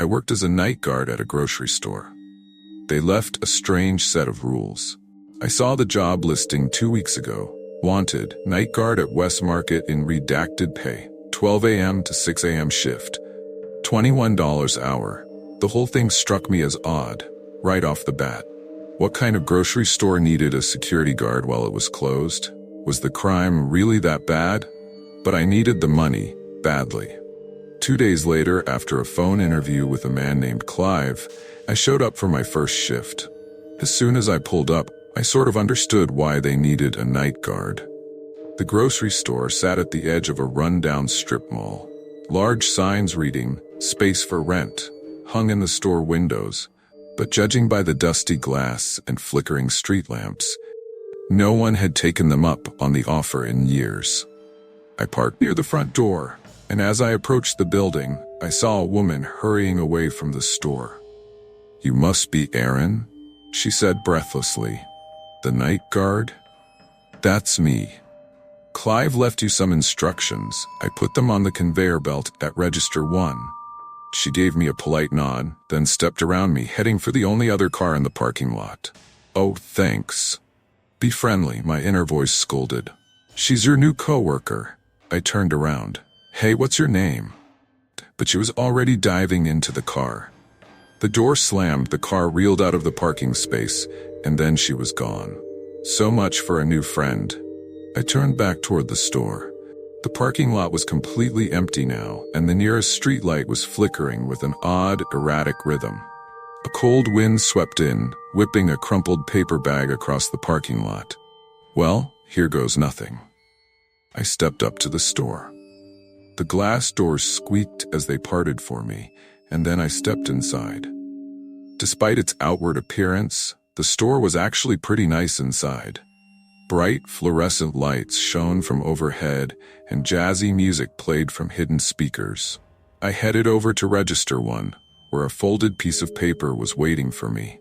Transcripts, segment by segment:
I worked as a night guard at a grocery store. They left a strange set of rules. I saw the job listing 2 weeks ago. Wanted, night guard at Wess Market in redacted pay, 12 a.m. to 6 a.m. shift, $21 hour. The whole thing struck me as odd, right off the bat. What kind of grocery store needed a security guard while it was closed? Was the crime really that bad? But I needed the money, badly. 2 days later, after a phone interview with a man named Clive, I showed up for my first shift. As soon as I pulled up, I sort of understood why they needed a night guard. The grocery store sat at the edge of a run-down strip mall. Large signs reading, "Space for rent," hung in the store windows, but judging by the dusty glass and flickering street lamps, no one had taken them up on the offer in years. I parked near the front door, and as I approached the building, I saw a woman hurrying away from the store. "You must be Aaron," she said breathlessly. "The night guard?" "That's me. Clive left you some instructions. I put them on the conveyor belt at Register 1. She gave me a polite nod, then stepped around me, heading for the only other car in the parking lot. "Oh, thanks. Be friendly," my inner voice scolded. "She's your new coworker." I turned around. "Hey, what's your name?" But she was already diving into the car. The door slammed, the car reeled out of the parking space, and then she was gone. So much for a new friend. I turned back toward the store. The parking lot was completely empty now, and the nearest street light was flickering with an odd, erratic rhythm. A cold wind swept in, whipping a crumpled paper bag across the parking lot. Well, here goes nothing. I stepped up to the store. The glass doors squeaked as they parted for me, and then I stepped inside. Despite its outward appearance, the store was actually pretty nice inside. Bright fluorescent lights shone from overhead, and jazzy music played from hidden speakers. I headed over to Register 1, where a folded piece of paper was waiting for me.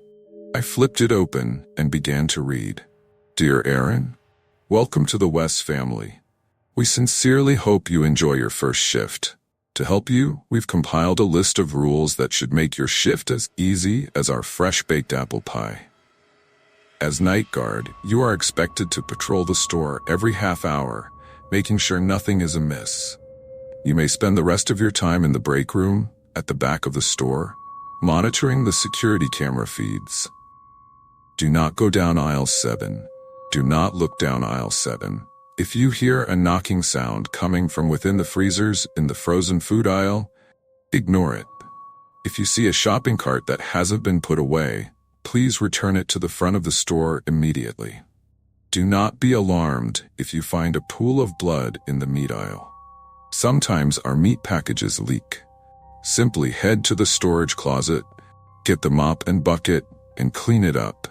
I flipped it open and began to read. "Dear Aaron, welcome to the Wess family. We sincerely hope you enjoy your first shift. To help you, we've compiled a list of rules that should make your shift as easy as our fresh-baked apple pie. As night guard, you are expected to patrol the store every half hour, making sure nothing is amiss. You may spend the rest of your time in the break room, at the back of the store, monitoring the security camera feeds. Do not go down aisle 7. Do not look down aisle 7. If you hear a knocking sound coming from within the freezers in the frozen food aisle, ignore it. If you see a shopping cart that hasn't been put away, please return it to the front of the store immediately. Do not be alarmed if you find a pool of blood in the meat aisle. Sometimes our meat packages leak. Simply head to the storage closet, get the mop and bucket, and clean it up.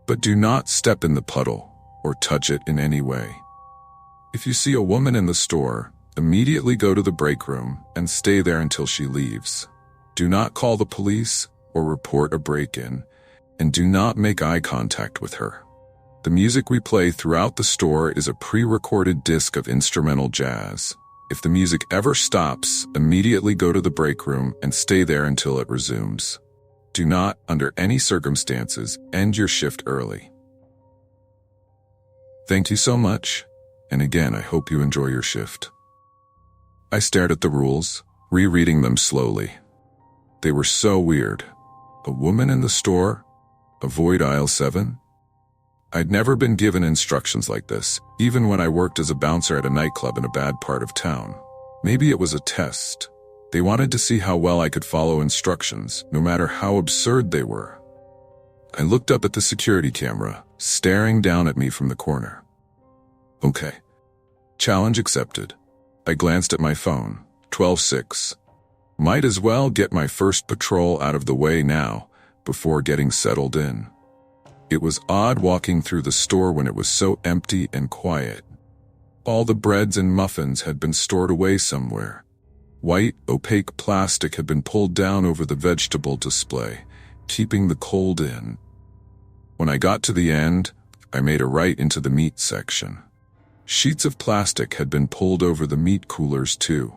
But do not step in the puddle or touch it in any way. If you see a woman in the store, immediately go to the break room and stay there until she leaves. Do not call the police or report a break-in, and do not make eye contact with her. The music we play throughout the store is a pre-recorded disc of instrumental jazz. If the music ever stops, immediately go to the break room and stay there until it resumes. Do not, under any circumstances, end your shift early. Thank you so much, and again, I hope you enjoy your shift. I stared at the rules, rereading them slowly. They were so weird. A woman in the store? Avoid aisle 7? I'd never been given instructions like this, even when I worked as a bouncer at a nightclub in a bad part of town. Maybe it was a test. They wanted to see how well I could follow instructions, no matter how absurd they were. I looked up at the security camera, staring down at me from the corner. Okay. Challenge accepted. I glanced at my phone. 12:06. Might as well get my first patrol out of the way now, before getting settled in. It was odd walking through the store when it was so empty and quiet. All the breads and muffins had been stored away somewhere. White, opaque plastic had been pulled down over the vegetable display, keeping the cold in. When I got to the end, I made a right into the meat section. Sheets of plastic had been pulled over the meat coolers too.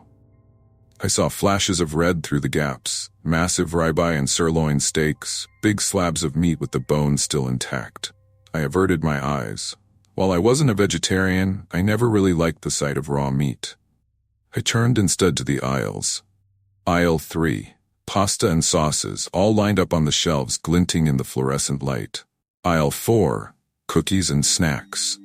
I saw flashes of red through the gaps, massive ribeye and sirloin steaks, big slabs of meat with the bones still intact. I averted my eyes. While I wasn't a vegetarian, I never really liked the sight of raw meat. I turned instead to the aisles. Aisle 3. Pasta and sauces, all lined up on the shelves glinting in the fluorescent light. Aisle 4. Cookies and snacks.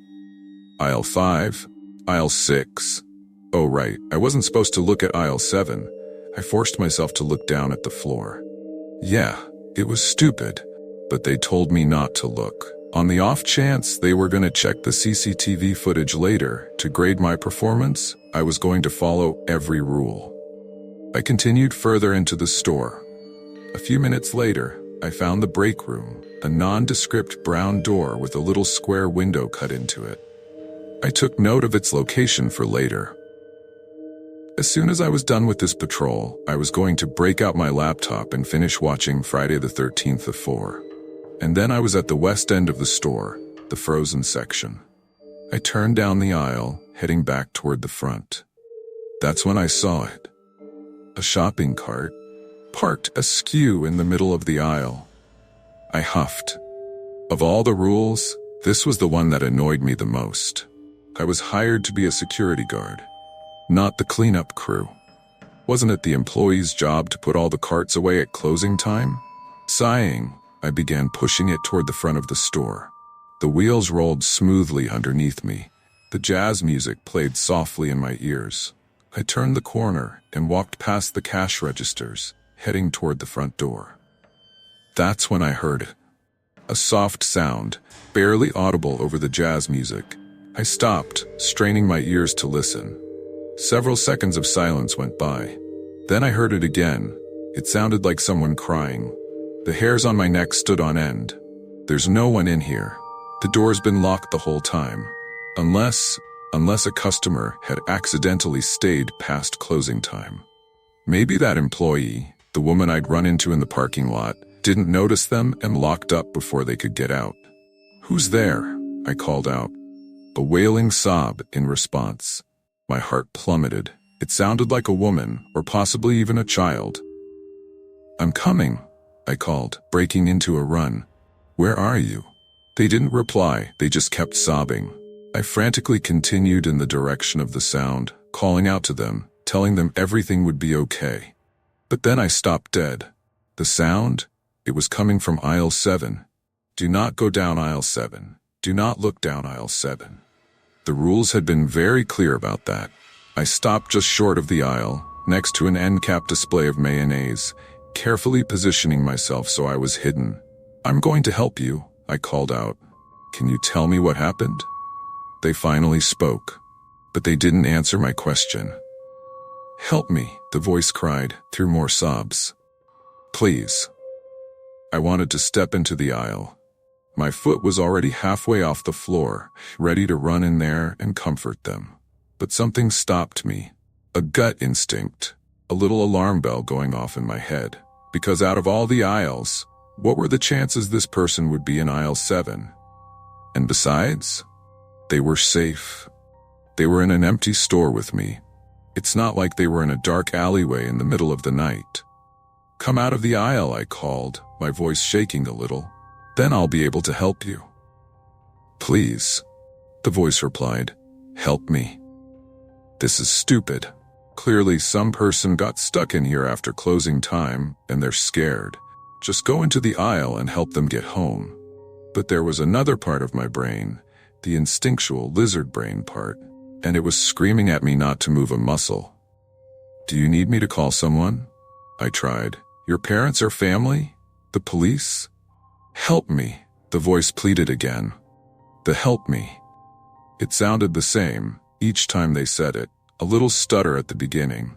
Aisle 5. Aisle 6. Oh right, I wasn't supposed to look at aisle 7. I forced myself to look down at the floor. Yeah, it was stupid, but they told me not to look. On the off chance they were going to check the CCTV footage later to grade my performance, I was going to follow every rule. I continued further into the store. A few minutes later, I found the break room, a nondescript brown door with a little square window cut into it. I took note of its location for later. As soon as I was done with this patrol, I was going to break out my laptop and finish watching Friday the 13th at 4. And then I was at the west end of the store, the frozen section. I turned down the aisle, heading back toward the front. That's when I saw it. A shopping cart, parked askew in the middle of the aisle. I huffed. Of all the rules, this was the one that annoyed me the most. I was hired to be a security guard, not the cleanup crew. Wasn't it the employee's job to put all the carts away at closing time? Sighing, I began pushing it toward the front of the store. The wheels rolled smoothly underneath me. The jazz music played softly in my ears. I turned the corner and walked past the cash registers, heading toward the front door. That's when I heard it. A soft sound, barely audible over the jazz music. I stopped, straining my ears to listen. Several seconds of silence went by. Then I heard it again. It sounded like someone crying. The hairs on my neck stood on end. There's no one in here. The door's been locked the whole time. Unless a customer had accidentally stayed past closing time. Maybe that employee, the woman I'd run into in the parking lot, didn't notice them and locked up before they could get out. "Who's there?" I called out. A wailing sob in response. My heart plummeted. It sounded like a woman, or possibly even a child. "I'm coming," I called, breaking into a run. "Where are you?" They didn't reply, they just kept sobbing. I frantically continued in the direction of the sound, calling out to them, telling them everything would be okay. But then I stopped dead. The sound? It was coming from aisle 7. Do not go down aisle 7. Do not look down aisle 7. The rules had been very clear about that. I stopped just short of the aisle, next to an end cap display of mayonnaise, carefully positioning myself so I was hidden. "I'm going to help you," I called out. "Can you tell me what happened?" They finally spoke, but they didn't answer my question. "Help me," the voice cried, through more sobs. "Please." I wanted to step into the aisle. My foot was already halfway off the floor, ready to run in there and comfort them. But something stopped me. A gut instinct, a little alarm bell going off in my head. Because out of all the aisles, what were the chances this person would be in aisle 7? And besides, they were safe. They were in an empty store with me. It's not like they were in a dark alleyway in the middle of the night. "Come out of the aisle," I called, my voice shaking a little. "Then I'll be able to help you." "Please," the voice replied. "Help me. This is stupid. Clearly some person got stuck in here after closing time, and they're scared. Just go into the aisle and help them get home." But there was another part of my brain, the instinctual lizard brain part, and it was screaming at me not to move a muscle. "Do you need me to call someone?" I tried. "Your parents or family? The police?" "Help me," the voice pleaded again. The "help me." It sounded the same, each time they said it, a little stutter at the beginning.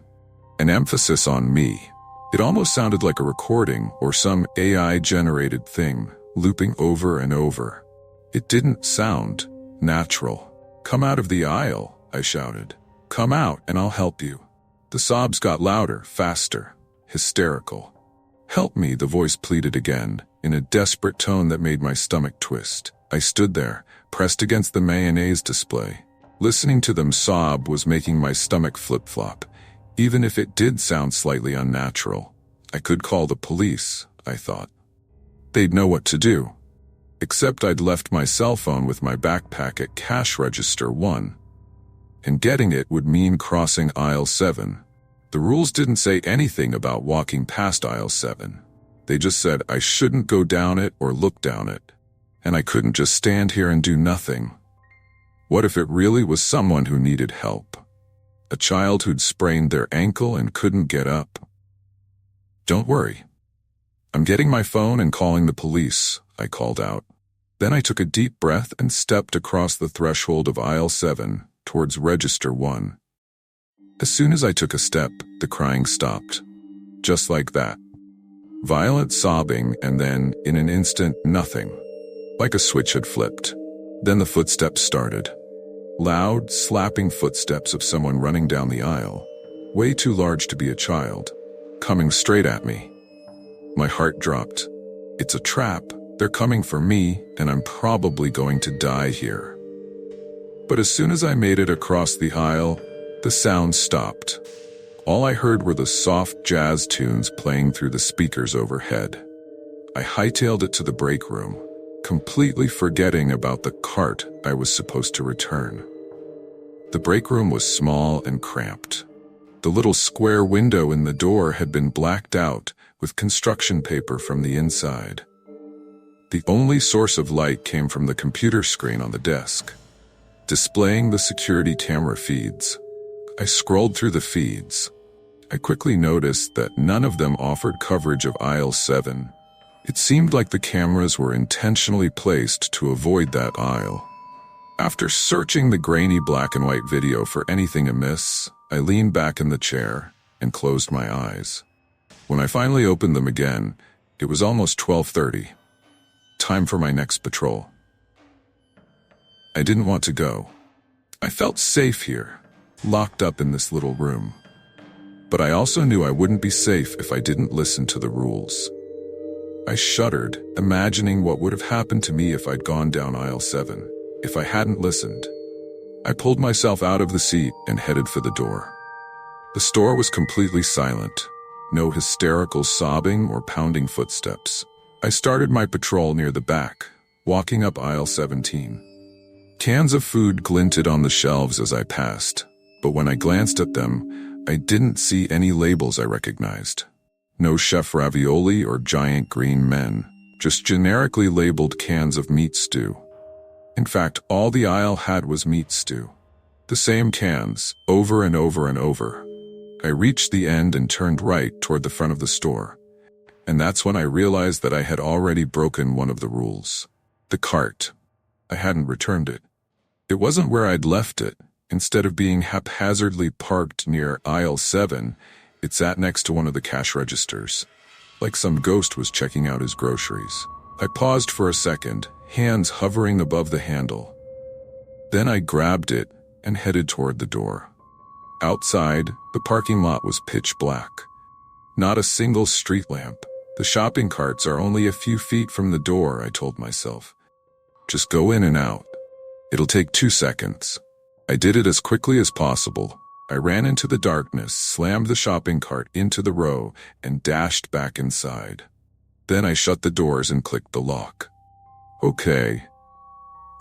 An emphasis on me. It almost sounded like a recording or some AI-generated thing, looping over and over. It didn't sound natural. "Come out of the aisle," I shouted. "Come out and I'll help you." The sobs got louder, faster, hysterical. "Help me," the voice pleaded again, in a desperate tone that made my stomach twist. I stood there, pressed against the mayonnaise display. Listening to them sob was making my stomach flip-flop. Even if it did sound slightly unnatural, I could call the police, I thought. They'd know what to do. Except I'd left my cell phone with my backpack at cash register 1. And getting it would mean crossing aisle 7. The rules didn't say anything about walking past aisle 7. They just said I shouldn't go down it or look down it. And I couldn't just stand here and do nothing. What if it really was someone who needed help? A child who'd sprained their ankle and couldn't get up? Don't worry. I'm getting my phone and calling the police, I called out. Then I took a deep breath and stepped across the threshold of aisle 7 towards register 1. As soon as I took a step, the crying stopped. Just like that. Violent sobbing and then, in an instant, nothing. Like a switch had flipped. Then the footsteps started. Loud, slapping footsteps of someone running down the aisle. Way too large to be a child. Coming straight at me. My heart dropped. It's a trap. They're coming for me, and I'm probably going to die here. But as soon as I made it across the aisle, the sound stopped. All I heard were the soft jazz tunes playing through the speakers overhead. I hightailed it to the break room, completely forgetting about the cart I was supposed to return. The break room was small and cramped. The little square window in the door had been blacked out with construction paper from the inside. The only source of light came from the computer screen on the desk, displaying the security camera feeds. I scrolled through the feeds. I quickly noticed that none of them offered coverage of aisle 7. It seemed like the cameras were intentionally placed to avoid that aisle. After searching the grainy black and white video for anything amiss, I leaned back in the chair and closed my eyes. When I finally opened them again, it was almost 12:30. Time for my next patrol. I didn't want to go. I felt safe here, locked up in this little room. But I also knew I wouldn't be safe if I didn't listen to the rules. I shuddered, imagining what would have happened to me if I'd gone down aisle 7, if I hadn't listened. I pulled myself out of the seat and headed for the door. The store was completely silent. No hysterical sobbing or pounding footsteps. I started my patrol near the back, walking up aisle 17. Cans of food glinted on the shelves as I passed, but when I glanced at them, I didn't see any labels I recognized. No chef ravioli or giant green men, just generically labeled cans of meat stew. In fact, all the aisle had was meat stew. The same cans, over and over and over. I reached the end and turned right toward the front of the store. And that's when I realized that I had already broken one of the rules. The cart. I hadn't returned it. It wasn't where I'd left it. Instead of being haphazardly parked near aisle 7, it sat next to one of the cash registers, like some ghost was checking out his groceries. I paused for a second, hands hovering above the handle. Then I grabbed it and headed toward the door. Outside, the parking lot was pitch black. Not a single street lamp. The shopping carts are only a few feet from the door, I told myself. Just go in and out. It'll take 2 seconds. I did it as quickly as possible. I ran into the darkness, slammed the shopping cart into the row, and dashed back inside. Then I shut the doors and clicked the lock. Okay.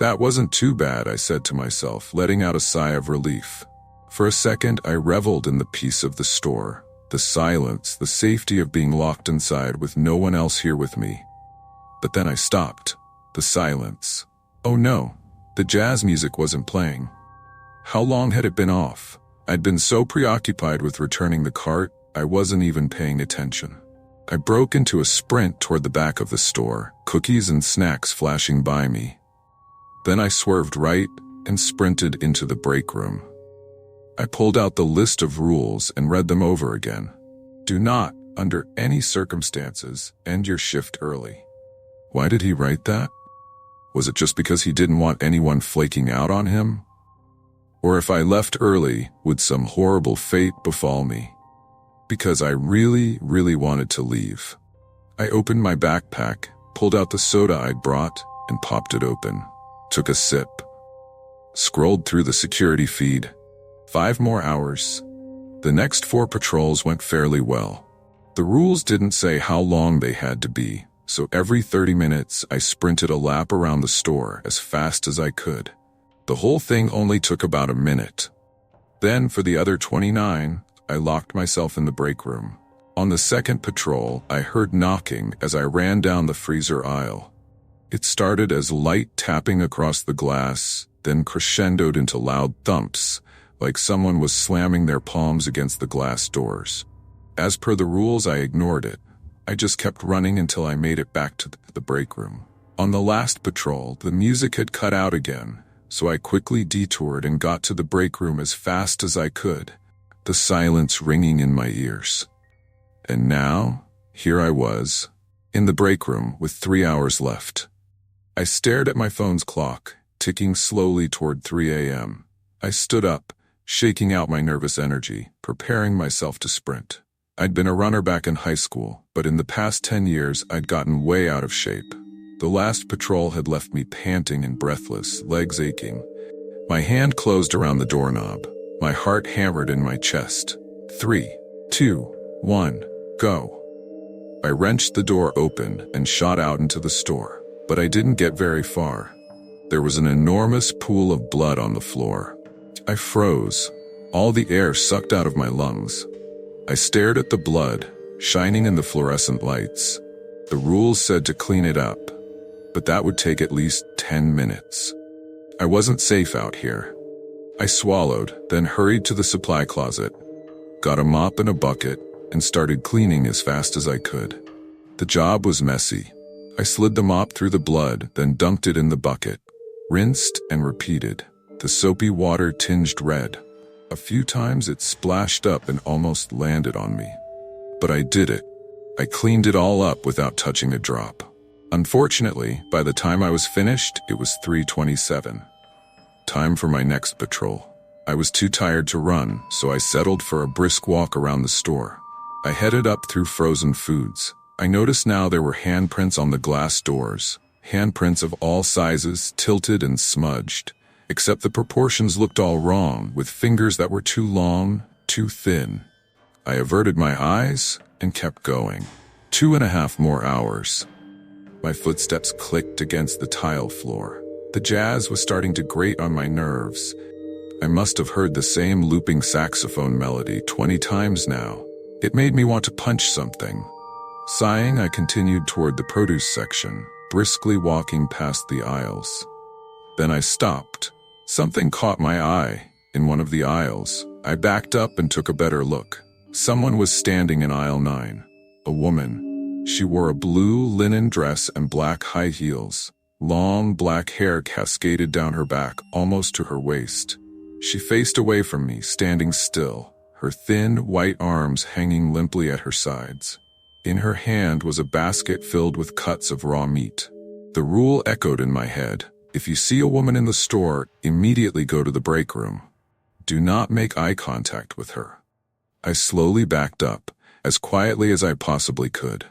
That wasn't too bad, I said to myself, letting out a sigh of relief. For a second, I reveled in the peace of the store, the silence, the safety of being locked inside with no one else here with me. But then I stopped. The silence. Oh no, the jazz music wasn't playing. How long had it been off? I'd been so preoccupied with returning the cart, I wasn't even paying attention. I broke into a sprint toward the back of the store, cookies and snacks flashing by me. Then I swerved right and sprinted into the break room. I pulled out the list of rules and read them over again. Do not, under any circumstances, end your shift early. Why did he write that? Was it just because he didn't want anyone flaking out on him? Or if I left early, would some horrible fate befall me? Because I really, really wanted to leave. I opened my backpack, pulled out the soda I'd brought, and popped it open. Took a sip. Scrolled through the security feed. 5 more hours. The next 4 patrols went fairly well. The rules didn't say how long they had to be, so every 30 minutes I sprinted a lap around the store as fast as I could. The whole thing only took about a minute. Then for the other 29, I locked myself in the break room. On the second patrol, I heard knocking as I ran down the freezer aisle. It started as light tapping across the glass, then crescendoed into loud thumps, like someone was slamming their palms against the glass doors. As per the rules, I ignored it. I just kept running until I made it back to the break room. On the last patrol, the music had cut out again, so I quickly detoured and got to the break room as fast as I could, the silence ringing in my ears. And now, here I was, in the break room with 3 hours left. I stared at my phone's clock, ticking slowly toward 3 a.m. I stood up, shaking out my nervous energy, preparing myself to sprint. I'd been a runner back in high school, but in the past 10 years I'd gotten way out of shape. The last patrol had left me panting and breathless, legs aching. My hand closed around the doorknob. My heart hammered in my chest. 3, 2, 1, go. I wrenched the door open and shot out into the store, but I didn't get very far. There was an enormous pool of blood on the floor. I froze, all the air sucked out of my lungs. I stared at the blood, shining in the fluorescent lights. The rules said to clean it up, but that would take at least 10 minutes. I wasn't safe out here. I swallowed, then hurried to the supply closet, got a mop and a bucket, and started cleaning as fast as I could. The job was messy. I slid the mop through the blood, then dunked it in the bucket, rinsed and repeated. The soapy water tinged red. A few times it splashed up and almost landed on me. But I did it. I cleaned it all up without touching a drop. Unfortunately, by the time I was finished, it was 3:27. Time for my next patrol. I was too tired to run, so I settled for a brisk walk around the store. I headed up through frozen foods. I noticed now there were handprints on the glass doors. Handprints of all sizes, tilted and smudged. Except the proportions looked all wrong, with fingers that were too long, too thin. I averted my eyes and kept going. 2.5 more hours. My footsteps clicked against the tile floor. The jazz was starting to grate on my nerves. I must have heard the same looping saxophone melody 20 times now. It made me want to punch something. Sighing, I continued toward the produce section, briskly walking past the aisles. Then I stopped. Something caught my eye. In one of the aisles, I backed up and took a better look. Someone was standing in aisle 9. A woman. She wore a blue linen dress and black high heels. Long black hair cascaded down her back, almost to her waist. She faced away from me, standing still, her thin, white arms hanging limply at her sides. In her hand was a basket filled with cuts of raw meat. The rule echoed in my head. If you see a woman in the store, immediately go to the break room. Do not make eye contact with her. I slowly backed up, as quietly as I possibly could.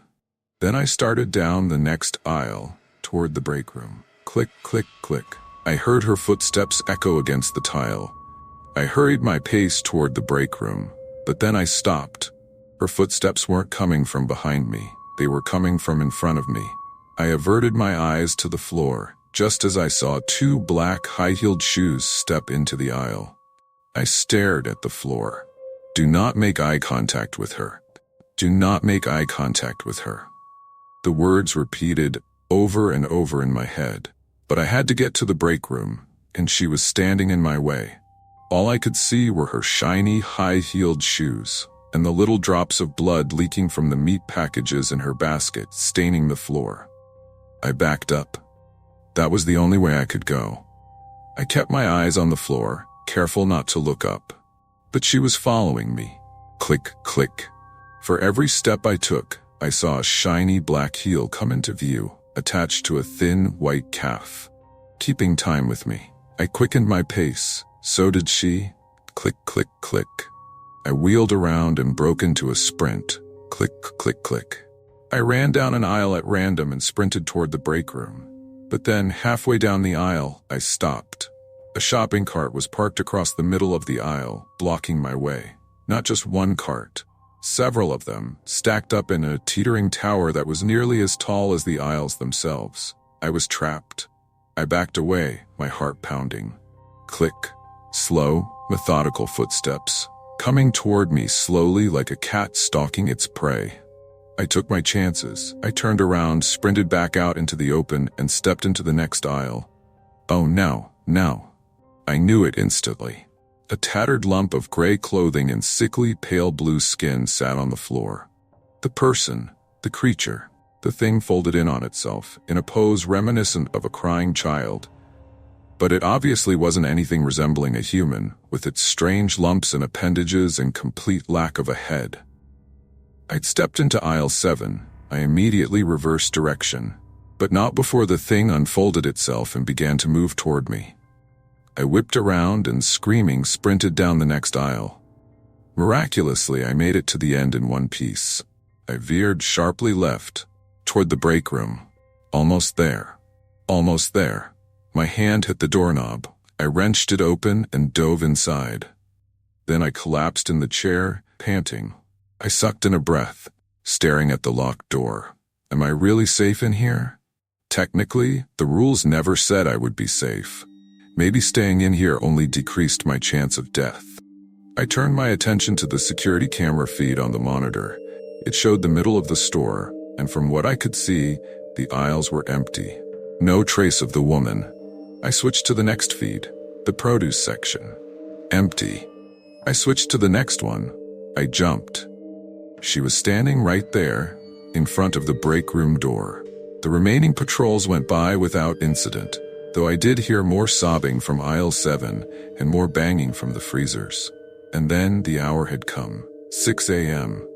Then I started down the next aisle, toward the break room. Click, click, click. I heard her footsteps echo against the tile. I hurried my pace toward the break room, but then I stopped. Her footsteps weren't coming from behind me. They were coming from in front of me. I averted my eyes to the floor, just as I saw 2 black high-heeled shoes step into the aisle. I stared at the floor. Do not make eye contact with her. Do not make eye contact with her. The words repeated over and over in my head, but I had to get to the break room, and she was standing in my way. All I could see were her shiny, high-heeled shoes, and the little drops of blood leaking from the meat packages in her basket, staining the floor. I backed up. That was the only way I could go. I kept my eyes on the floor, careful not to look up. But she was following me. Click, click. For every step I took, I saw a shiny black heel come into view, attached to a thin, white calf. Keeping time with me, I quickened my pace. So did she. Click, click, click. I wheeled around and broke into a sprint. Click, click, click. I ran down an aisle at random and sprinted toward the break room. But then, halfway down the aisle, I stopped. A shopping cart was parked across the middle of the aisle, blocking my way. Not just one cart. Several of them, stacked up in a teetering tower that was nearly as tall as the aisles themselves. I was trapped. I backed away, my heart pounding. Click. Slow, methodical footsteps, coming toward me slowly like a cat stalking its prey. I took my chances. I turned around, sprinted back out into the open, and stepped into the next aisle. Oh no, no. I knew it instantly. A tattered lump of gray clothing and sickly pale blue skin sat on the floor. The person, the creature, the thing folded in on itself, in a pose reminiscent of a crying child. But it obviously wasn't anything resembling a human, with its strange lumps and appendages and complete lack of a head. I'd stepped into aisle 7. I immediately reversed direction, but not before the thing unfolded itself and began to move toward me. I whipped around and, screaming, sprinted down the next aisle. Miraculously, I made it to the end in one piece. I veered sharply left, toward the break room. Almost there. Almost there. My hand hit the doorknob. I wrenched it open and dove inside. Then I collapsed in the chair, panting. I sucked in a breath, staring at the locked door. Am I really safe in here? Technically, the rules never said I would be safe. Maybe staying in here only decreased my chance of death. I turned my attention to the security camera feed on the monitor. It showed the middle of the store, and from what I could see, the aisles were empty. No trace of the woman. I switched to the next feed, the produce section. Empty. I switched to the next one. I jumped. She was standing right there, in front of the break room door. The remaining patrols went by without incident, though I did hear more sobbing from aisle 7 and more banging from the freezers. And then the hour had come, 6 a.m.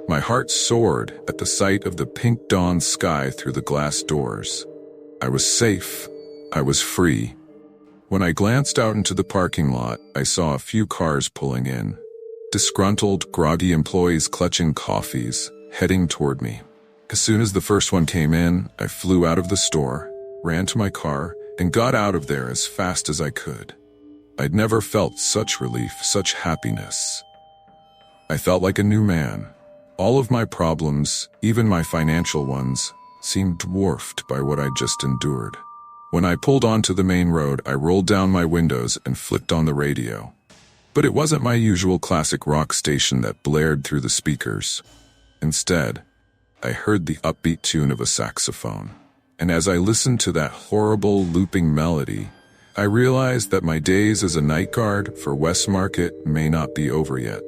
My heart soared at the sight of the pink dawn sky through the glass doors. I was safe. I was free. When I glanced out into the parking lot, I saw a few cars pulling in. Disgruntled, groggy employees clutching coffees, heading toward me. As soon as the first one came in, I flew out of the store, ran to my car, and got out of there as fast as I could. I'd never felt such relief, such happiness. I felt like a new man. All of my problems, even my financial ones, seemed dwarfed by what I'd just endured. When I pulled onto the main road, I rolled down my windows and flipped on the radio. But it wasn't my usual classic rock station that blared through the speakers. Instead, I heard the upbeat tune of a saxophone. And as I listened to that horrible looping melody, I realized that my days as a night guard for Wess Market may not be over yet.